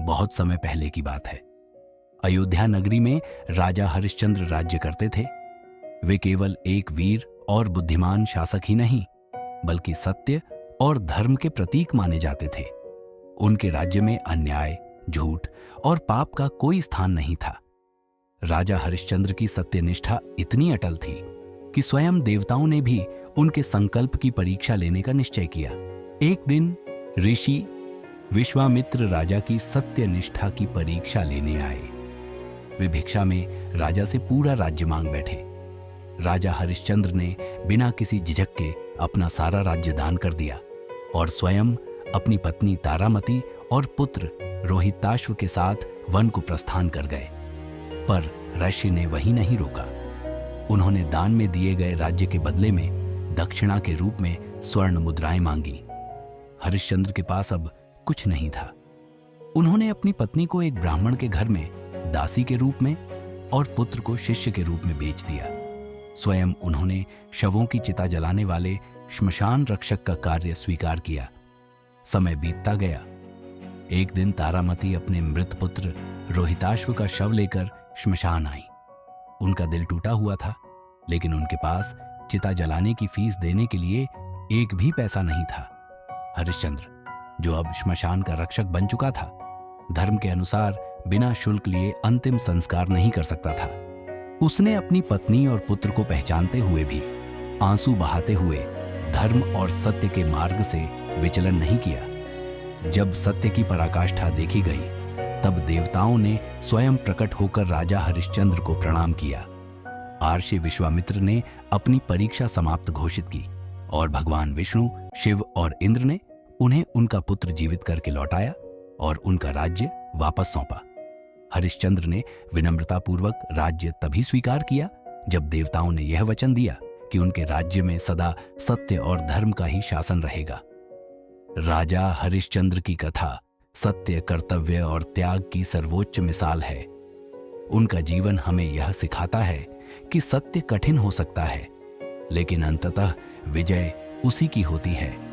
बहुत समय पहले की बात है। अयोध्या नगरी में राजा हरिश्चंद्र राज्य करते थे। वे केवल एक वीर और बुद्धिमान शासक ही नहीं, बल्कि सत्य और धर्म के प्रतीक माने जाते थे। उनके राज्य में अन्याय, झूठ और पाप का कोई स्थान नहीं था। राजा हरिश्चंद्र की सत्यनिष्ठा इतनी अटल थी कि स्वयं देवताओं ने भी उनके संकल्प की परीक्षा लेने का निश्चय किया। एक दिन ऋषि विश्वामित्र राजा की सत्यनिष्ठा की परीक्षा लेने आए। वे भिक्षा में राजा से पूरा राज्य मांग बैठे। राजा हरिश्चंद्र ने बिना किसी झिझक के अपना सारा राज्य दान कर दिया और स्वयं अपनी पत्नी तारामती और पुत्र रोहिताश्व के साथ वन को प्रस्थान कर गए। पर ऋषि ने वहीं नहीं रोका। उन्होंने दान में दिए गए राज्य के बदले में दक्षिणा के रूप में स्वर्ण मुद्राएं मांगी। हरिश्चंद्र के पास अब कुछ नहीं था। उन्होंने अपनी पत्नी को एक ब्राह्मण के घर में दासी के रूप में और पुत्र को शिष्य के रूप में बेच दिया। स्वयं उन्होंने शवों की चिता जलाने वाले श्मशान रक्षक का कार्य स्वीकार किया। समय बीतता गया। एक दिन तारामती अपने मृत पुत्र रोहिताश्व का शव लेकर श्मशान आई। उनका दिल टूटा हुआ था, लेकिन उनके पास चिता जलाने की फीस देने के लिए एक भी पैसा नहीं था। हरिश्चंद्र, जो अब श्मशान का रक्षक बन चुका था, धर्म के अनुसार बिना शुल्क लिए अंतिम संस्कार नहीं कर सकता था। उसने अपनी पत्नी और पुत्र को पहचानते हुए भी आंसू बहाते हुए धर्म और सत्य के मार्ग से विचलन नहीं किया। जब सत्य की पराकाष्ठा देखी गई, तब देवताओं ने स्वयं प्रकट होकर राजा हरिश्चंद्र को प्रणाम किया। आर्षि विश्वामित्र ने अपनी परीक्षा समाप्त घोषित की और भगवान विष्णु, शिव और इंद्र ने उन्हें उनका पुत्र जीवित करके लौटाया और उनका राज्य वापस सौंपा। हरिश्चंद्र ने विनम्रतापूर्वक राज्य तभी स्वीकार किया जब देवताओं ने यह वचन दिया कि उनके राज्य में सदा सत्य और धर्म का ही शासन रहेगा। राजा हरिश्चंद्र की कथा सत्य, कर्तव्य और त्याग की सर्वोच्च मिसाल है। उनका जीवन हमें यह सिखाता है कि सत्य कठिन हो सकता है, लेकिन अंततः विजय उसी की होती है